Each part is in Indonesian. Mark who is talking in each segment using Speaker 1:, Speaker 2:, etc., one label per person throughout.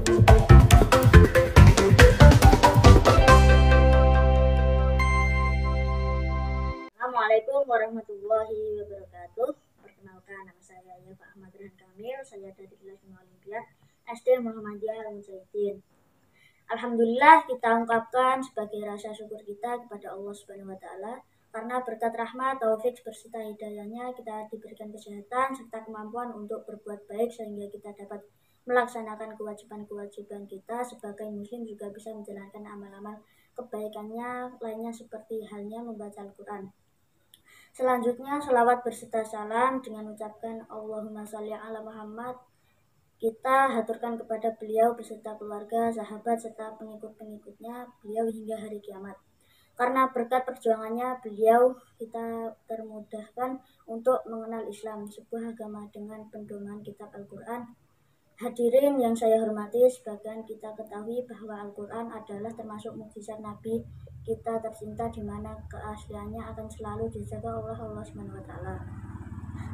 Speaker 1: Assalamualaikum warahmatullahi wabarakatuh. Perkenalkan, nama saya Pak Ahmad Rehan Kamil. Saya dari kelas 5 Olimpiad SD Muhammadiyah Al-Mujahidin. Alhamdulillah, kita ungkapkan sebagai rasa syukur kita kepada Allah Subhanahu wa Ta'ala karena berkat rahmat, taufik berserta hidayahnya kita diberikan kesehatan serta kemampuan untuk berbuat baik sehingga kita dapat melaksanakan kewajiban-kewajiban kita sebagai muslim, juga bisa menjalankan amal-amal kebaikannya lainnya seperti halnya membaca Al-Quran. Selanjutnya, selawat berserta salam dengan ucapkan Allahumma sholli ala Muhammad kita haturkan kepada beliau beserta keluarga, sahabat, serta pengikut-pengikutnya beliau hingga hari kiamat. Karena berkat perjuangannya beliau kita termudahkan untuk mengenal Islam, sebuah agama dengan pedoman kitab Al-Quran. Hadirin yang saya hormati, sebagian kita ketahui bahwa Al-Quran adalah termasuk mukjizat Nabi kita tercinta, di mana keasliannya akan selalu dijaga oleh Allah SWT.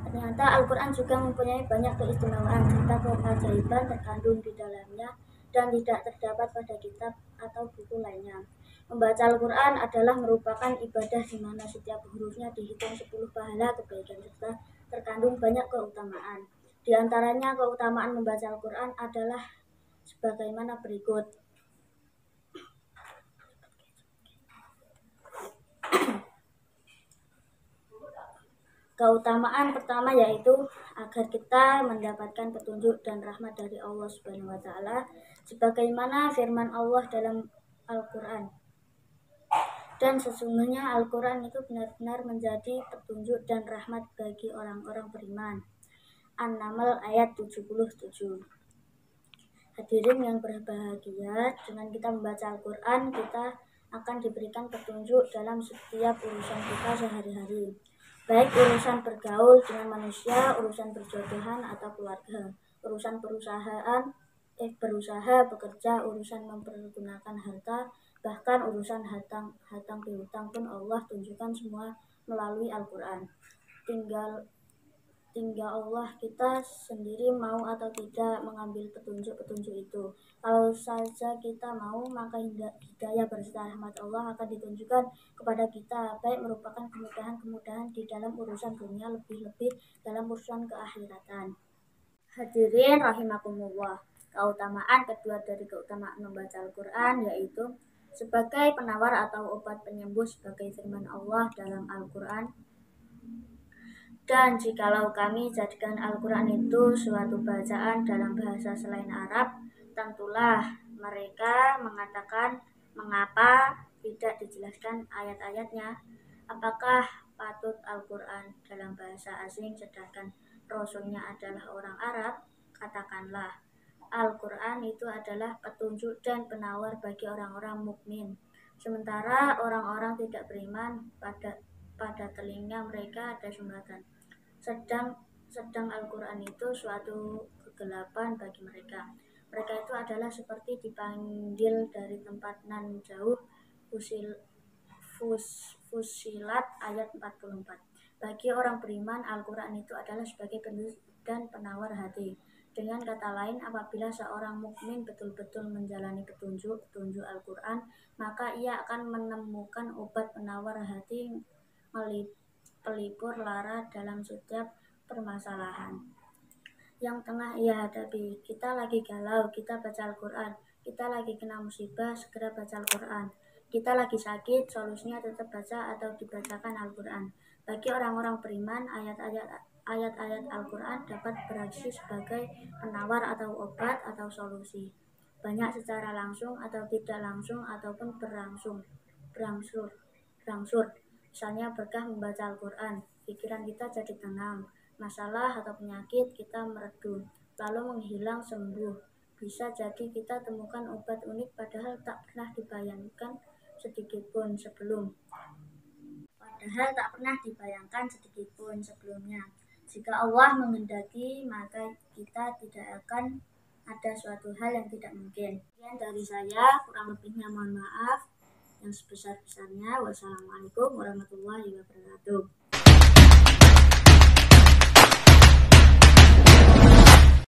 Speaker 1: Ternyata Al-Quran juga mempunyai banyak keistimewaan serta keajaiban terkandung di dalamnya dan tidak terdapat pada kitab atau buku lainnya. Membaca Al-Quran adalah merupakan ibadah di mana setiap hurufnya dihitung 10 pahala kebaikan serta terkandung banyak keutamaan. Di antaranya keutamaan membaca Al-Quran adalah sebagaimana berikut. Keutamaan pertama yaitu agar kita mendapatkan petunjuk dan rahmat dari Allah Subhanahu wa Ta'ala, sebagaimana firman Allah dalam Al-Quran. Dan sesungguhnya Al-Quran itu benar-benar menjadi petunjuk dan rahmat bagi orang-orang beriman. An-Naml ayat 77. Hadirin yang berbahagia, dengan kita membaca Al-Quran, kita akan diberikan petunjuk dalam setiap urusan kita sehari-hari, baik urusan bergaul dengan manusia, urusan perjodohan atau keluarga, urusan berusaha, bekerja, urusan mempergunakan harta, bahkan urusan hatang piutang pun Allah tunjukkan semua melalui Al-Quran. Tinggal Allah kita sendiri mau atau tidak mengambil petunjuk-petunjuk itu. Kalau saja kita mau, maka hidayah berserta rahmat Allah akan ditunjukkan kepada kita, baik merupakan kemudahan-kemudahan di dalam urusan dunia, lebih-lebih dalam urusan keakhiratan. Hadirin rahimakumullah, keutamaan kedua dari keutamaan membaca Al-Quran yaitu sebagai penawar atau obat penyembuh, sebagai firman Allah dalam Al-Quran. Dan jikalau kami jadikan Al-Quran itu suatu bacaan dalam bahasa selain Arab, tentulah mereka mengatakan, mengapa tidak dijelaskan ayat-ayatnya? Apakah patut Al-Quran dalam bahasa asing sedangkan Rasulnya adalah orang Arab? Katakanlah, Al-Quran itu adalah petunjuk dan penawar bagi orang-orang mukmin, sementara orang-orang tidak beriman pada telinga mereka ada sumbatan. Sedang Al-Quran itu suatu kegelapan bagi mereka. Mereka itu adalah seperti dipanggil dari tempat nan jauh. Fusilat ayat 44. Bagi orang beriman, Al-Quran itu adalah sebagai petunjuk dan penawar hati. Dengan kata lain, apabila seorang mukmin betul-betul menjalani petunjuk Al-Quran, maka ia akan menemukan obat penawar hati, pelipur lara dalam setiap permasalahan yang tengah ia hadapi. Kita lagi galau, kita baca Al-Quran. Kita lagi kena musibah, segera baca Al-Quran. Kita lagi sakit, solusinya tetap baca atau dibacakan Al-Quran. Bagi orang-orang beriman, ayat-ayat Al-Quran dapat beraksi sebagai penawar atau obat atau solusi, banyak secara langsung atau tidak langsung ataupun berangsur. Misalnya berkah membaca Al-Quran, pikiran kita jadi tenang, masalah atau penyakit kita meredu, lalu menghilang sembuh. Bisa jadi kita temukan obat unik padahal tak pernah dibayangkan sedikitpun sebelumnya. Jika Allah menghendaki, maka kita tidak akan ada suatu hal yang tidak mungkin. Sekian dari saya, kurang lebihnya mohon maaf yang sebesar-besarnya. Wassalamualaikum warahmatullahi wabarakatuh.